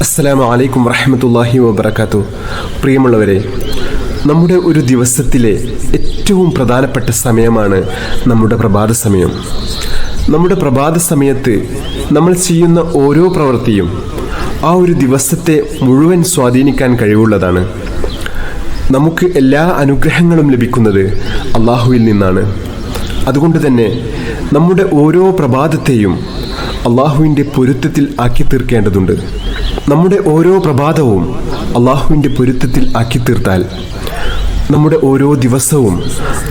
അസ്സലാമു അലൈക്കും വറഹ്മത്തുള്ളാഹി വബറകാതുഹു. പ്രിയമുള്ളവരെ, നമ്മുടെ ഒരു ദിവസത്തിലെ ഏറ്റവും പ്രധാനപ്പെട്ട സമയമാണ് നമ്മുടെ പ്രഭാത സമയം. നമ്മുടെ പ്രഭാത സമയത്ത് നമ്മൾ ചെയ്യുന്ന ഓരോ പ്രവൃത്തിയും ആ ഒരു ദിവസത്തെ മുഴുവൻ സ്വാധീനിക്കാൻ കഴിവുള്ളതാണ്. നമുക്ക് എല്ലാ അനുഗ്രഹങ്ങളും ലഭിക്കുന്നത് അള്ളാഹുവിൽ നിന്നാണ്. അതുകൊണ്ട് തന്നെ നമ്മുടെ ഓരോ പ്രഭാതത്തെയും അള്ളാഹുവിൻ്റെ പൊരുത്തത്തിൽ ആക്കി തീർക്കേണ്ടതുണ്ട്. നമ്മുടെ ഓരോ പ്രഭാതവും അള്ളാഹുവിൻ്റെ പൊരുത്തത്തിൽ ആക്കി തീർത്താൽ, നമ്മുടെ ഓരോ ദിവസവും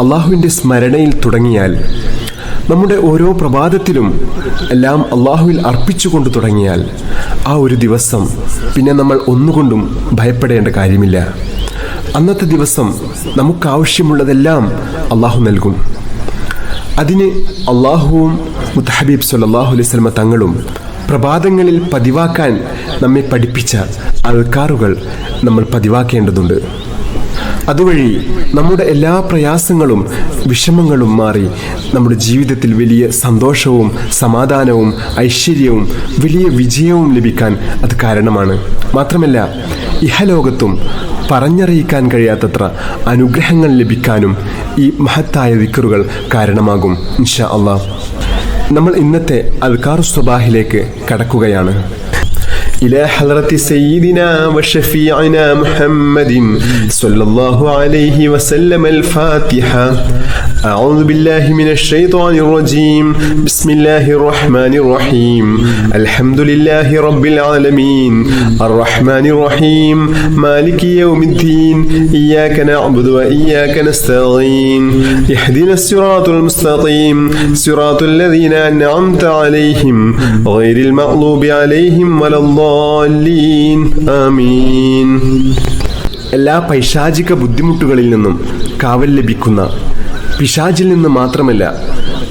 അള്ളാഹുവിൻ്റെ സ്മരണയിൽ തുടങ്ങിയാൽ, നമ്മുടെ ഓരോ പ്രഭാതത്തിലും എല്ലാം അള്ളാഹുവിൽ അർപ്പിച്ചുകൊണ്ട് തുടങ്ങിയാൽ, ആ ഒരു ദിവസം പിന്നെ നമ്മൾ ഒന്നുകൊണ്ടും ഭയപ്പെടേണ്ട കാര്യമില്ല. അന്നത്തെ ദിവസം നമുക്കാവശ്യമുള്ളതെല്ലാം അള്ളാഹു നൽകും. അതിന് അള്ളാഹുവും മുത്തഹബീബ് സല്ലല്ലാഹു അലൈഹി വസല്ലം തങ്ങളും പ്രഭാതങ്ങളിൽ പതിവാക്കാൻ നമ്മെ പഠിപ്പിച്ച അദ്കാറുകൾ നമ്മൾ പതിവാക്കേണ്ടതുണ്ട്. അതുവഴി നമ്മുടെ എല്ലാ പ്രയാസങ്ങളും വിഷമങ്ങളും മാറി നമ്മുടെ ജീവിതത്തിൽ വലിയ സന്തോഷവും സമാധാനവും ഐശ്വര്യവും വലിയ വിജയവും ലഭിക്കാൻ അത് കാരണമാണ്. മാത്രമല്ല, ഇഹലോകത്തും പറഞ്ഞറിയിക്കാൻ കഴിയാത്തത്ര അനുഗ്രഹങ്ങൾ ലഭിക്കാനും ഈ മഹത്തായ ദിക്റുകൾ കാരണമാകും. ഇൻഷാ അല്ലാഹ് നമ്മൾ ഇന്നത്തെ അദ്കാറു സ്വബാഹിലേക്ക് കടക്കുകയാണ്. إلى حضرة سيدنا وشفيعنا محمد صلى الله عليه وسلم الفاتحة. أعوذ بالله من الشيطان الرجيم. بسم الله الرحمن الرحيم. الحمد لله رب العالمين الرحمن الرحيم مالك يوم الدين إياك نعبد وإياك نستعين اهدنا الصراط المستقيم صراط الذين أنعمت عليهم غير المغضوب عليهم ولا الضالين آمين. എല്ലാ പൈശാചിക ബുദ്ധിമുട്ടുകളിൽ നിന്നും കാവൽ ലഭിക്കുന്ന, പിശാചിൽ നിന്ന് മാത്രമല്ല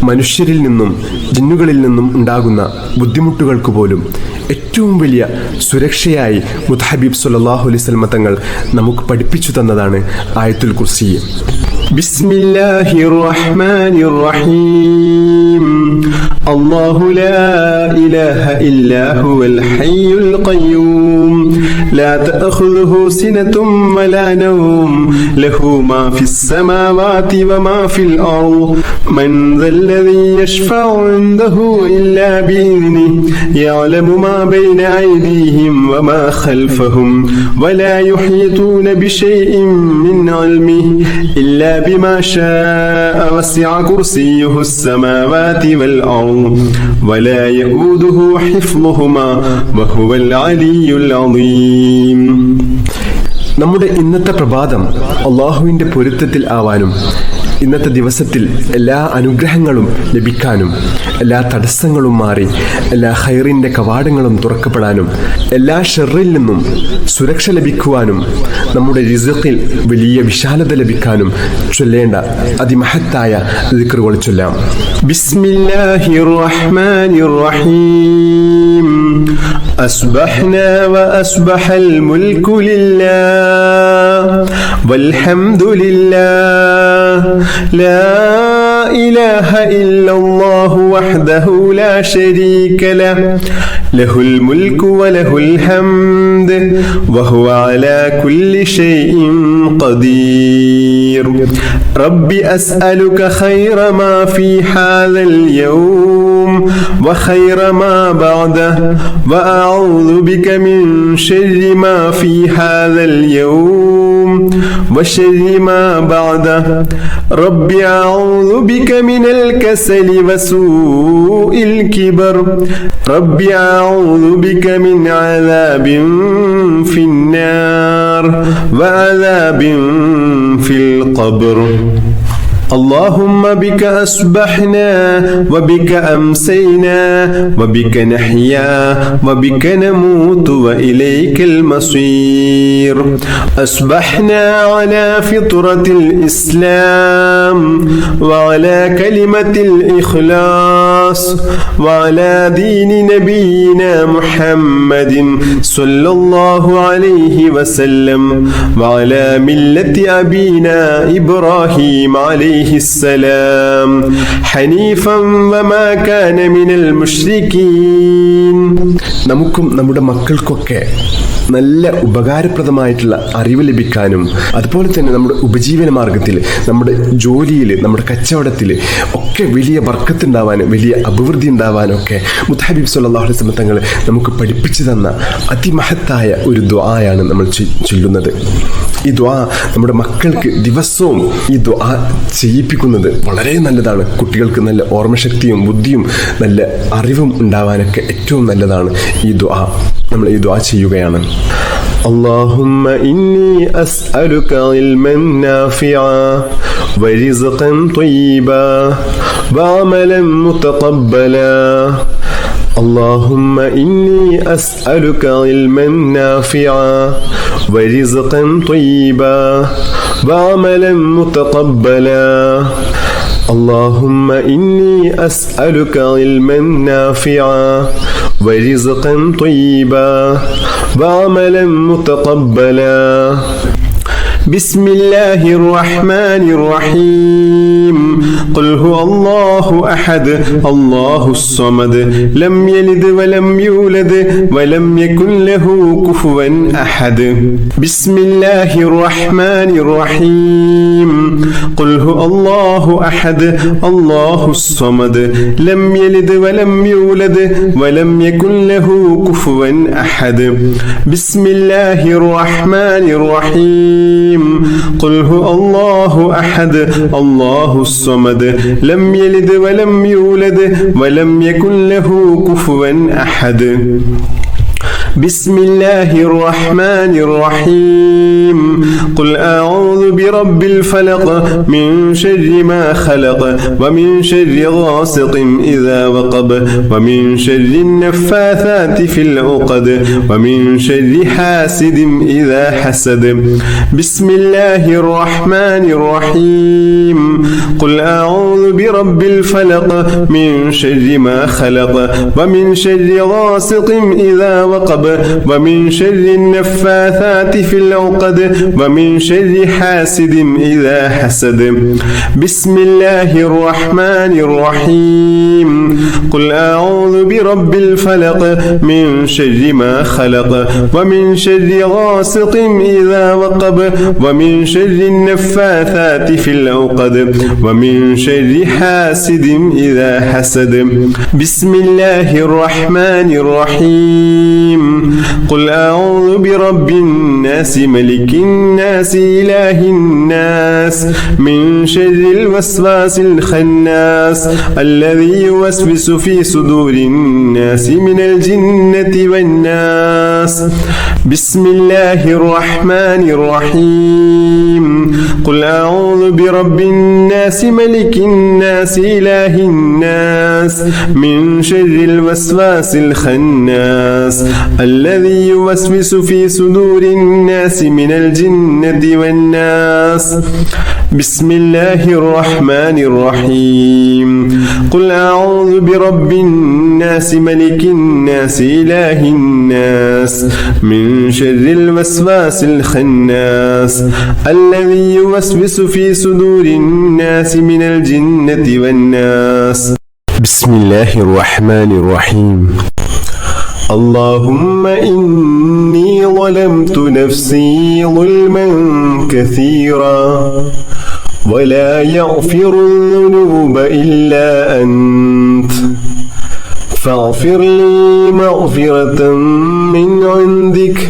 മനുഷ്യരിൽ നിന്നും ജിന്നുകളിൽ നിന്നും ഉണ്ടാകുന്ന ബുദ്ധിമുട്ടുകൾക്ക് പോലും ഏറ്റവും വലിയ സുരക്ഷയായി മുത്തഹബീബ് സല്ലല്ലാഹു അലൈഹി വസല്ലം തങ്ങൾ നമുക്ക് പഠിപ്പിച്ചു തന്നതാണ് ആയത്തുൽ കുർസി. ബിസ്മില്ലാഹിർ റഹ്മാനിർ റഹീം. അല്ലാഹു ലാ ഇലാഹ ഇല്ലാ ഹുവൽ ഹയ്യുൽ ഖയ്യൂം ലാ തഅഖുദുഹു സിനതും വലാ നൗം ലഹു മാ ഫിസ് സമാവാതി വമാ ഫിൽ അർദ് മൻ ദല്ലദീ യശ്ഫഉ ഇൻദഹു ഇല്ലാ ബിഇذനിഹി യഅലമു മാ بين أيديهم وما خلفهم ولا يحيطون بشيء من علمه إلا بما شاء وسع كرسيه السماوات والأرض ولا يؤوده حفظهما وهو العلي العظيم. നമ്മുടെ ഇന്നത്തെ പ്രഭാതം അള്ളാഹുവിൻ്റെ പൊരുത്തത്തിൽ ആവാനും, ഇന്നത്തെ ദിവസത്തിൽ എല്ലാ അനുഗ്രഹങ്ങളും ലഭിക്കാനും, എല്ലാ തടസ്സങ്ങളും മാറി എല്ലാ ഖൈറിൻ്റെ കവാടങ്ങളും തുറക്കപ്പെടാനും, എല്ലാ ഷർറിൽ നിന്നും സുരക്ഷ ലഭിക്കുവാനും, നമ്മുടെ റിസ്ഖിൽ വലിയ വിശാലത ലഭിക്കാനും ചൊല്ലേണ്ട അതിമഹത്തായ ദിക്റുകൾ ചൊല്ലാം. ബിസ്മില്ലാഹിർ റഹ്മാനിർ റഹീം. അസ്ബഹ്നാ വഅസ്ബഹൽ മുൽക്കു ലില്ലാഹ് വൽഹംദുലില്ലാഹ് لا إله إلا الله وحده لا شريك له له الملك وله الحمد وهو على كل شيء قدير. رب أسألك خير ما في هذا اليوم وخير ما بعده وأعوذ بك من شر ما في هذا اليوم وشر ما بعده. رب أعوذ بك من الكسل وسوء الكبر. رب أعوذ بك من عذاب في النار وعذاب في القبر. اللهم بك أصبحنا وبك أمسينا وبك نحيا وبك نموت وإليك المصير. أصبحنا على فطرة الإسلام وعلى كلمة الإخلاص وعلى دين نبينا محمد صلى الله عليه وسلم وعلى ملة أبينا إبراهيم عليه عليه السلام حنيفا وما كان من المشركين. നമുക്കും നമ്മുടെ മക്കൾക്കൊക്കെ നല്ല ഉപകാരപ്രദമായിട്ടുള്ള അറിവ് ലഭിക്കാനും അതുപോലെ തന്നെ നമ്മുടെ ഉപജീവന മാർഗത്തിൽ, നമ്മുടെ ജോലിയിൽ, നമ്മുടെ കച്ചവടത്തിൽ ഒക്കെ വലിയ ബർക്കത്തുണ്ടാവാനും വലിയ അഭിവൃദ്ധി ഉണ്ടാവാനും ഒക്കെ മുത്തഹബീബ് സല്ലല്ലാഹു അലൈഹി വസല്ലം തങ്ങൾ നമുക്ക് പഠിപ്പിച്ചു തന്ന അതിമഹത്തായ ഒരു ദുആയാണ് നമ്മൾ ചൊല്ലുന്നത്. ഈ ദുആ നമ്മുടെ മക്കൾക്ക് ദിവസവും ഈ ദുആ ചെയ്യിപ്പിക്കുന്നത് വളരെ നല്ലതാണ്. കുട്ടികൾക്ക് നല്ല ഓർമ്മശക്തിയും ബുദ്ധിയും നല്ല അറിവും ഉണ്ടാവാനൊക്കെ ഏറ്റവും നല്ലതാണ് ഈ ദുആ. നമ്മൾ ഈ ദുആ ചെയ്യുകയാണ്. اللهم إني أسألك علما نافعا ورزقا طيبا وعملا متقبلا. اللهم إني أسألك علما نافعا ورزقا طيبا وعملا متقبلا. اللهم إني أسألك علما نافعا ورزقا طيبا وعملا متقبلا. بسم الله الرحمن الرحيم. قل هو الله أحد الله الصمد لم يلد ولم يولد ولم يكن له كفوا أحد. بسم الله الرحمن الرحيم. قل هو الله أحد الله الصمد لم يلد ولم يولد ولم يكن له كفوا أحد. بسم الله الرحمن الرحيم. قل هو الله أحد الله الصمد لم يلد ولم يولد ولم يكن له كفوا أحد. بسم الله الرحمن الرحيم. قل أعوذ برب الفلق من شر ما خلق ومن شر غاسق إذا وقب ومن شر النفاثات في العقد ومن شر حاسد إذا حسد. بسم الله الرحمن الرحيم. قل أعوذ برب الفلق من شر ما خلق ومن شر غاسق إذا وقب ومن شر النفاثات في العقد ومن شر حاسد إذا حسد. بسم الله الرحمن الرحيم. قل أعوذ برب الفلق من شر ما خلق ومن شر غاسق إذا وقب ومن شر النفاثات في العقد ومن شر حاسد إذا حسد. بسم الله الرحمن الرحيم. قل أعوذ برب الناس ملك الناس إله الناس من شر الوسواس الخناس الذي يوسوس في صدور الناس من الجنة والناس. بسم الله الرحمن الرحيم. قل أعوذ برب الناس ملك الناس إله الناس من شر الوسواس الخناس الذي يوسوس في صدور الناس من الجنة والناس. بسم الله الرحمن الرحيم. قل أعوذ برب الناس ملك الناس إله الناس من شر الوسواس الخناس الذي يوسوس في صدور الناس من الجنة والناس. بسم الله الرحمن الرحيم. اللهم إني ظلمت نفسي ظلما كثيرا ولا يغفر الذنوب إلا أنت فاغفر لي مغفرة من عندك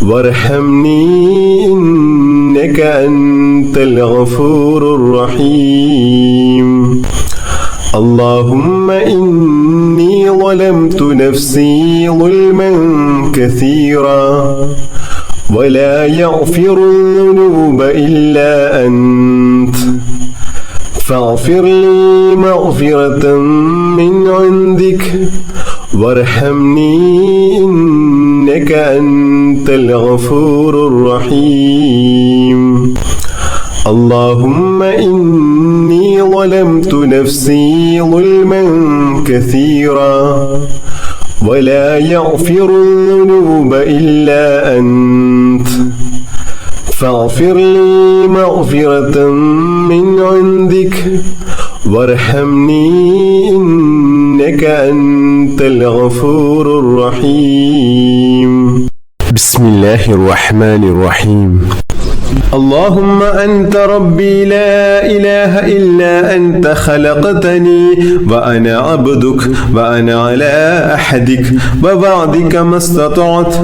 وارحمني إنك أنت الغفور الرحيم. اللهم إني ظلمت نفسي ظلما كثيرا ولا يغفر الذنوب إلا أنت فاغفر لي مغفرة من عندك وارحمني إنك أنت الغفور الرحيم. اللهم إني ظلمت نفسي ظلما كثيرا ولا يغفر الذنوب إلا أنت فاغفر لي مغفرة من عندك وارحمني إنك أنت الغفور الرحيم. بسم الله الرحمن الرحيم. اللهم أنت ربي لا إله إلا أنت خلقتني وأنا عبدك وأنا على أحدك ووعدك ما استطعت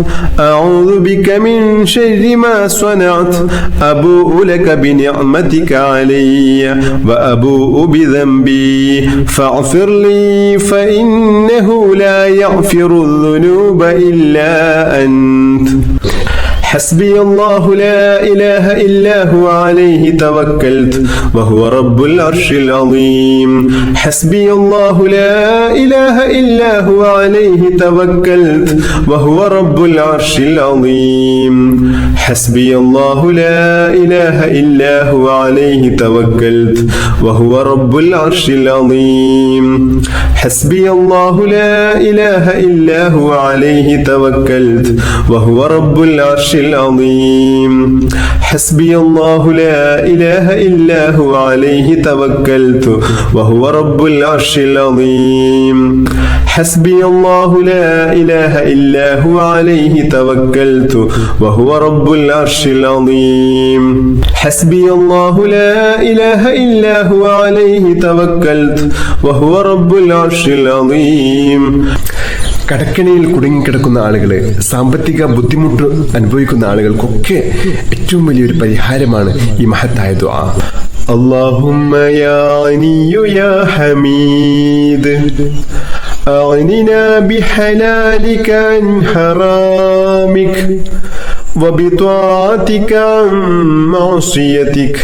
أعوذ بك من شر ما صنعت أبوء لك بنعمتك علي وأبوء بذنبي فاغفر لي فإنه لا يغفر الذنوب إلا أنت. حسبي الله لا إله إلا هو عليه توكلت وهو رب العرش العظيم. حسبي الله لا إله إلا هو عليه توكلت وهو رب العرش العظيم. حسبي الله لا إله إلا هو عليه توكلت وهو رب العرش العظيم. حسبي الله لا إله إلا هو عليه توكلت وهو رب العرش العظيم. حسبي الله لا إله إلا هو عليه توكلت وهو رب العرش العظيم. حسبي الله لا إله إلا هو عليه توكلت وهو رب العرش العظيم. حسبي الله لا إله إلا هو عليه توكلت وهو رب العرش العظيم. കടക്കണിയിൽ കുടുങ്ങിക്കിടക്കുന്ന ആളുകളെ, സാമ്പത്തിക ബുദ്ധിമുട്ട് അനുഭവിക്കുന്ന ആളുകൾക്കൊക്കെ ഏറ്റവും വലിയൊരു പരിഹാരമാണ് ഈ മഹത്തായ ദുആ. اللهم يا غني يا حميد أغننا بحلالك عن حرامك وبطاعتك عن معصيتك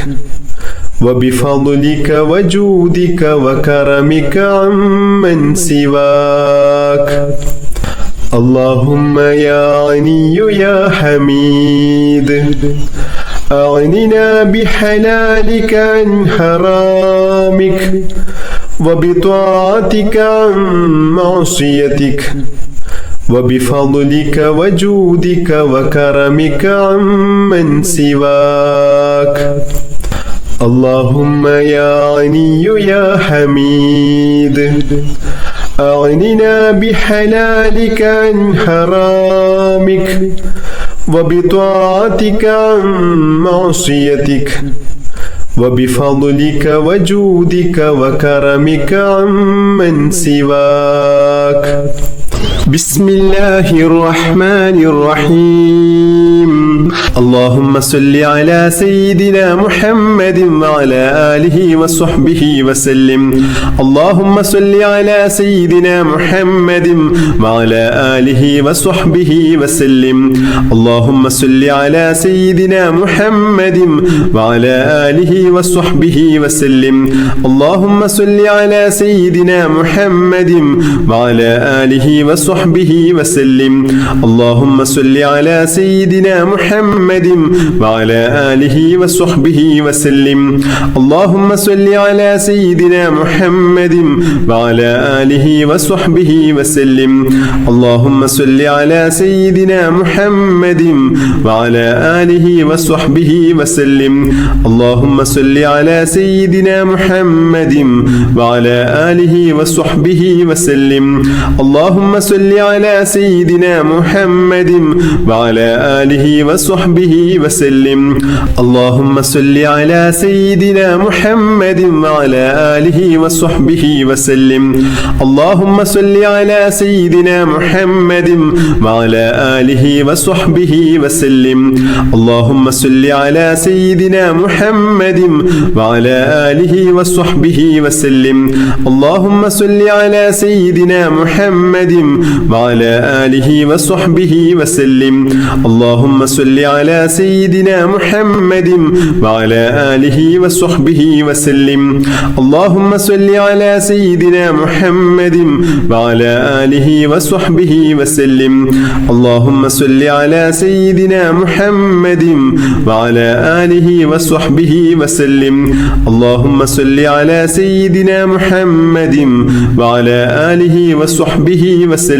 وبفضلك وجودك وكرمك عمن سواك. اللهم يا غني يا حميد أغننا بحلالك عن حرامك وبطاعتك عن معصيتك وبفضلك وجودك وكرمك عمن سواك. اللهم يا غني يا حميد أغننا بحلالك عن حرامك وبطاعتك عن معصيتك وبفضلك وجودك وكرمك عمن سواك. بسم الله الرحمن الرحيم. اللهم صل على سيدنا محمد وعلى آله وصحبه وسلم. اللهم صل على سيدنا محمد وعلى آله وصحبه وسلم. اللهم صل على سيدنا محمد وعلى آله وصحبه وسلم. اللهم صل على سيدنا محمد وعلى آله وصحبه وسلم. اللهم صل على سيدنا محمد وعلى آله وصحبه وسلم. اللهم صل على سيدنا محمد وعلى آله وصحبه وسلم. اللهم صل على سيدنا محمد وعلى آله وصحبه وسلم. اللهم صل على سيدنا محمد وعلى آله وصحبه وسلم. اللهم صل على سيدنا محمد وعلى آله وصحبه وسلم. اللهم صل على سيدنا محمد وعلى آله وصحبه وسلم. اللهم صل على سيدنا محمد وعلى آله وصحبه وسلم. اللهم صل على سيدنا محمد وعلى آله وصحبه وسلم. اللهم صل على سيدنا محمد وعلى آله وصحبه وسلم. اللهم صل على سيدنا محمد وعلى آله وصحبه وسلم. اللهم صل على سيدنا محمد وعلى آله وصحبه وسلم. اللهم صل على سيدنا محمد وعلى آله وصحبه وسلم. اللهم صل على سيدنا محمد وعلى آله وصحبه وسلم.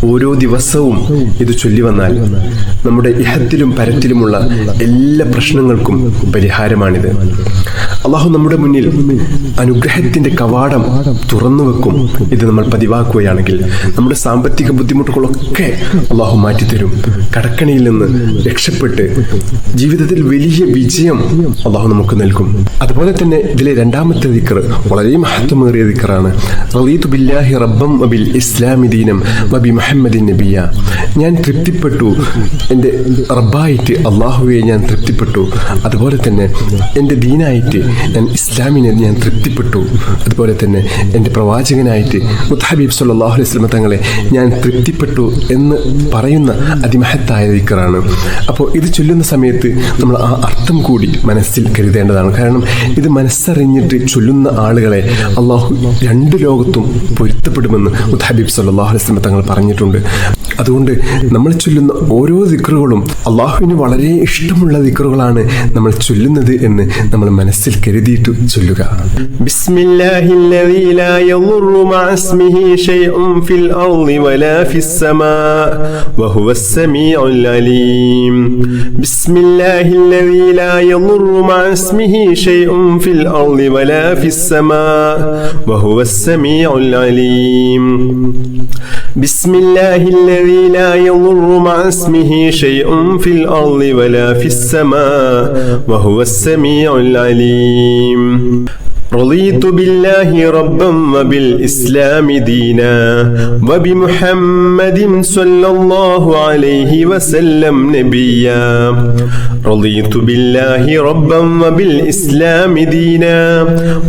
ഓരോ ദിവസവും ഇത് ചൊല്ലി വന്നാൽ നമ്മുടെ ഇഹത്തിലും പരത്തിലുമുള്ള എല്ലാ പ്രശ്നങ്ങൾക്കും പരിഹാരമാണിത്. അള്ളാഹു നമ്മുടെ മുന്നിൽ അനുഗ്രഹത്തിന്റെ കവാടം തുറന്നു വെക്കും. ഇത് നമ്മൾ പതിവാക്കുകയാണെങ്കിൽ നമ്മുടെ സാമ്പത്തിക ബുദ്ധിമുട്ടുകളൊക്കെ അള്ളാഹു മാറ്റിത്തരും. കടക്കണിയിൽ നിന്ന് രക്ഷപ്പെട്ട് ജീവിതത്തിൽ വലിയ വിജയം അള്ളാഹു നമുക്ക് നൽകും. അതുപോലെ തന്നെ ഇതിലെ രണ്ടാമത്തെ ദിക്ർ വളരെ മഹത്വമേറിയ ദിക്റാണ്. റളീതു ബില്ലാഹി റബ്ബൻ വബിൽ ഇസ്ലാമി ദീനം വബി മുഹമ്മദിൻ നബിയ. ഞാൻ തൃപ്തിപ്പെട്ടു, എൻ്റെ റബ്ബായിട്ട് അള്ളാഹുവെ ഞാൻ തൃപ്തിപ്പെട്ടു. അതുപോലെ തന്നെ എൻ്റെ ദീനായിട്ട് ഞാൻ ഇസ്ലാമിനെ ഞാൻ തൃപ്തിപ്പെട്ടു. അതുപോലെ തന്നെ എൻ്റെ പ്രവാചകനായിട്ട് മുത്തഹബീബ് സല്ലല്ലാഹു അലൈഹി വസല്ലം തങ്ങളെ ഞാൻ തൃപ്തിപ്പെട്ടു എന്ന് പറയുന്ന അതിമഹത്തായ ദിക്റാണ്. അപ്പോൾ ഇത് ചൊല്ലുന്ന സമയത്ത് നമ്മൾ ആ അർത്ഥം കൂടി മനസ്സിൽ കരുതേണ്ടതാണ്. കാരണം ഇത് മനസ്സറിഞ്ഞിട്ട് ചൊല്ലുന്ന ആളുകളെ അള്ളാഹു രണ്ട് ലോകത്തും പൊരുത്തപ്പെടുമെന്ന് മുത്തഹബീബ് സല്ലല്ലാഹു അലൈഹി വസല്ലം തങ്ങൾ പറഞ്ഞിട്ടുണ്ട്. അതുകൊണ്ട് നമ്മൾ ചൊല്ലുന്ന ഓരോ ദിക്റുകളും അള്ളാഹുവിന് വളരെ ഇഷ്ടമുള്ള ദിക്റുകളാണ് നമ്മൾ ചൊല്ലുന്നത് എന്ന് നമ്മൾ മനസ്സിൽ കരുതിയിട്ട് ചൊല്ലുക. ബിസ്മില്ലാഹില്ലദീ ലാ യദുറു മഅ ഇസ്മിഹി ശൈഉൻ ഫിൽ അർളി വലാ ഫിസ് സമാ വഹുവസ് സമീഉൽ അലീം. ബിസ്മില്ലാഹില്ലദീ ലാ യദുറു മഅ ഇസ്മിഹി ശൈഉൻ ഫിൽ അർളി വലാ ഫിസ് സമാ വഹുവസ് സമീഉൽ അലീം. ബിസ്മില്ലാഹില്ലദീ ലാ യദുറു മഅ ഇസ്മിഹി ശൈഉൻ ഫിൽ അർളി വലാ ഫിസ് സമാ വഹുവസ് സമീഉൽ അലീം. رضيت بالله ربا وبالإسلام دينا وبمحمد صلى الله عليه وسلم نبيا. رضيت بالله ربا وبالإسلام دينا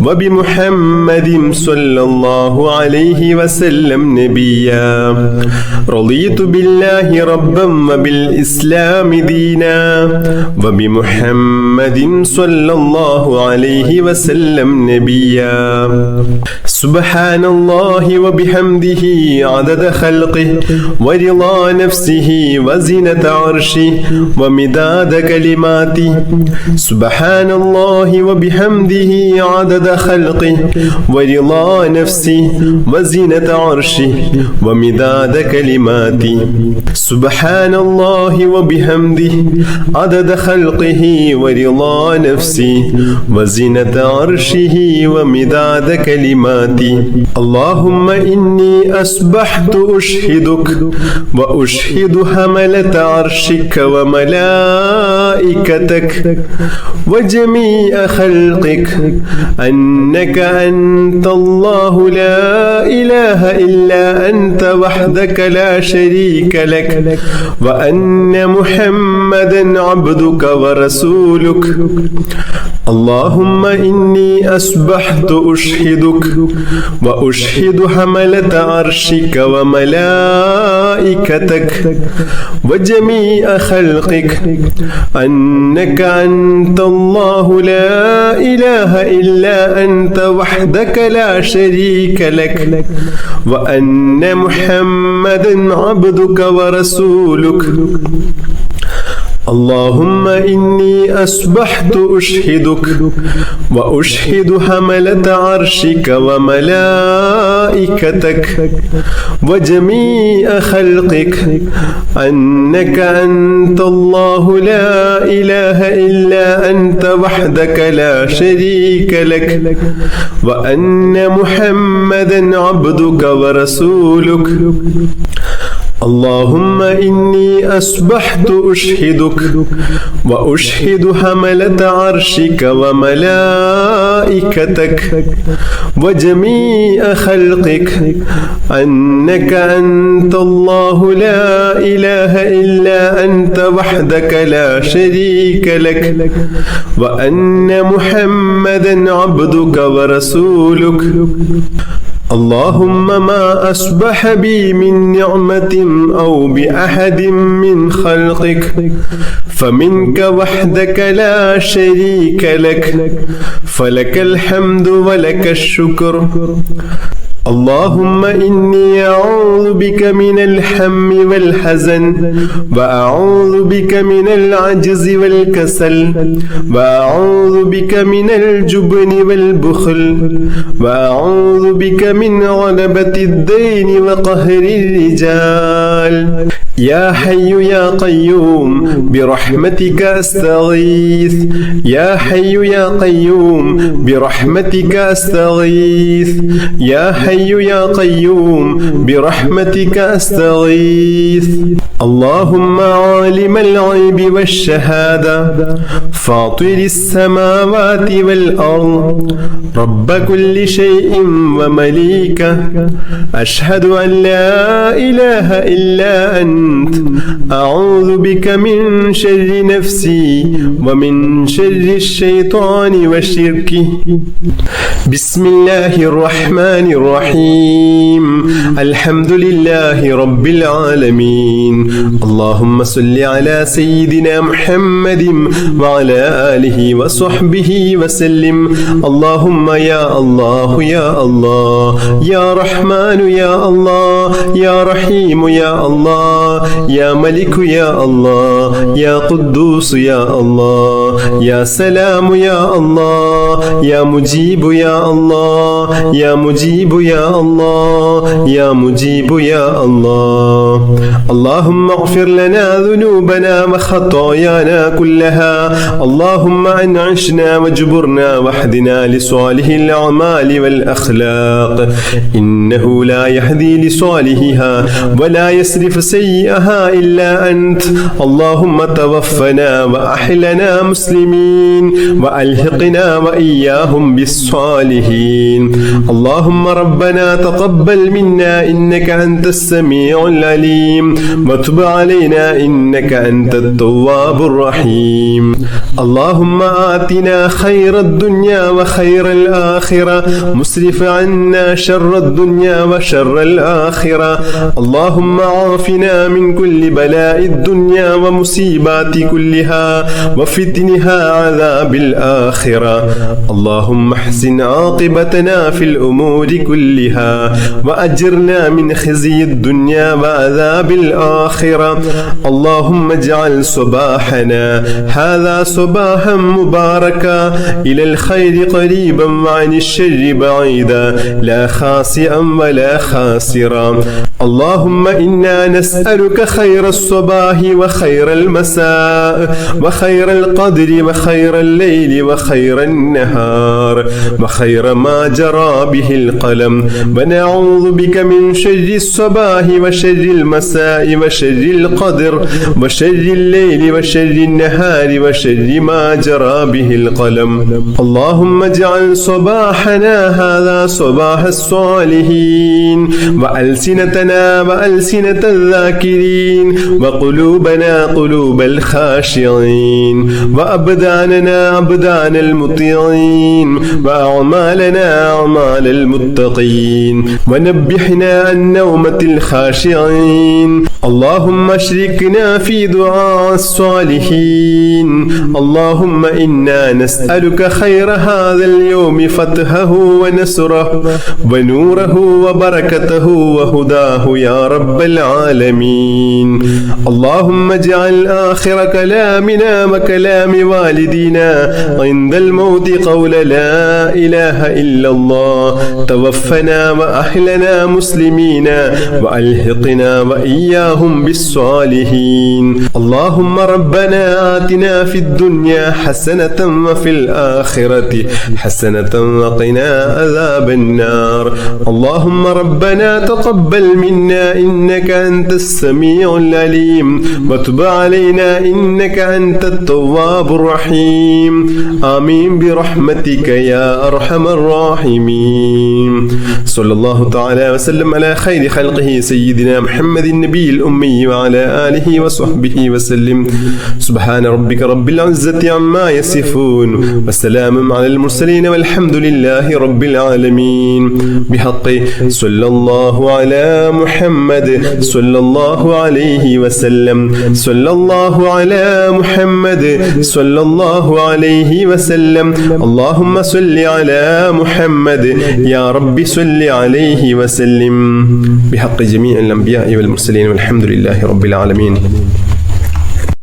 وبمحمد صلى الله عليه وسلم نبيا. رضيت بالله ربا وبالإسلام دينا وبمحمد صلى الله عليه وسلم نبيا. سبحان الله وبحمده عدد خلقه ورضا نفسه وزنة عرشه ومداد كلماته. سبحان الله وبحمده عدد خلقه ورضا نفسه وزنة عرشه ومداد كلماته. سبحان الله وبحمده عدد خلقه ورضا نفسه وزنة عرشه ومداد كلماتي. اللهم إني أصبحت أشهدك وأشهد حملة عرشك وملائكتك وجميع خلقك أنك أنت الله لا إله إلا أنت وحدك لا شريك لك وأن محمدا عبدك ورسولك. اللهم إني أصبحت أشهدك وأشهد حملة عرشك وملائكتك وجميع خلقك أنك أنت الله لا إله إلا أنت وحدك لا شريك لك وأن محمدا عبدك ورسولك. اللهم إني أصبحت أشهدك وأشهد حملة عرشك وملائكتك وجميع خلقك أنك أنت الله لا إله إلا أنت وحدك لا شريك لك وأن محمدا عبدك ورسولك. اللهم إني أصبحت أشهدك وأشهد حملة عرشك وملائكتك وجميع خلقك أنك أنت الله لا إله إلا أنت وحدك لا شريك لك وأن محمدا عبدك ورسولك. اللهم ما أصبح بي من نعمة أو بأحد من خلقك فمنك وحدك لا شريك لك فلك الحمد ولك الشكر. اللهم إني أعوذ بك من الهم والحزن وأعوذ بك من العجز والكسل وأعوذ بك من الجبن والبخل وأعوذ بك من غلبة الدين وقهر الرجال يا حي يا قيوم برحمتك أستغيث يا حي يا قيوم برحمتك أستغيث يا حي يا قيوم برحمتك أستغيث اللهم عالم الغيب والشهادة فاطر السماوات والأرض رب كل شيء ومليكه أشهد أن لا إله إلا أنت أعوذ بك من شر نفسي ومن شر الشيطان وشركه بسم الله الرحمن الرحيم الحمد لله رب العالمين اللهم صل على سيدنا محمد وعلى آله وصحبه وسلم اللهم يا الله يا الله يا رحمن يا الله يا رحيم يا الله يا ملك يا الله يا قدوس يا الله يا سلام يا الله يا مجيب يا الله يا مجيب يا الله يا مجيب يا الله اللهم اغفر لنا ذنوبنا وخطايانا كلها اللهم أنعشنا واجبرنا واهدنا لصالح الأعمال والأخلاق إنه لا يهدي لصالحها ولا يصرف سيئها إلا أنت اللهم توفنا وأحلنا مسلمين وألحقنا وإياهم بالصالحين اللهم ربنا تقبل منا إنك أنت السميع العليم وتب علينا إنك أنت التواب الرحيم اللهم آتنا خير الدنيا وخير الآخرة مسرف عنا شر الدنيا وشر الآخرة اللهم عافنا من كل بلاء الدنيا ومصيبات كلها وفتنها عذاب الآخرة اللهم احسن عاقبتنا في الأمور كلها وأجرنا من خزي الدنيا وعذاب الآخرة اللهم اجعل صباحنا هذا صباحا مباركا إلى الخير قريبا وعن الشر بعيدا لا خاسئا ولا خاسرا اللهم إنا نسألك خير الصباح وخير المساء وخير القدر وخير الليل وخير النهار وخير ما جرى به القلم ونعوذ بك من شر الصباح وشر المساء وشر القدر وشر الليل وشر النهار وشر ما جرى به القلم اللهم اجعل صباحنا هذا صباح الصالحين وألسنتنا وألسنة الذاكرين وقلوبنا قلوب الخاشعين وأبداننا أبدان المطيعين وأعمالنا أعمال المتقين ونبحنا عن نومة الخاشعين اللهم اشركنا في دعاء الصالحين اللهم إنا نسألك خير هذا اليوم فتحه ونصره ونوره وبركته وهداه يا رب العالمين اللهم اجعل آخر كلامنا وكلام والدينا عند الموت قول لا إله إلا الله توفنا وأحلنا مسلمين وألحقنا وإياهم بالصالحين اللهم ربنا آتنا في الدنيا حسنة وفي الآخرة حسنة وقنا عذاب النار اللهم ربنا تقبل منا إنك أنت السميع العليم وتب علينا إنك أنت التواب الرحيم آمين برحمتك يا أرحم الراحمين صلى الله تعالى وسلم على خير خلقه سيدنا محمد النبي الأمي وعلى آله وصحبه وسلم سبحان ربك رب العزة عما يصفون وسلام على المرسلين والحمد لله رب العالمين بحق صلى الله على محمد صلى الله عليه وسلم صلى الله على محمد صلى الله عليه وسلم اللهم صل على محمد يا رب صل عليه وسلم بحق جميع الأنبياء والمرسلين والحمد لله رب العالمين.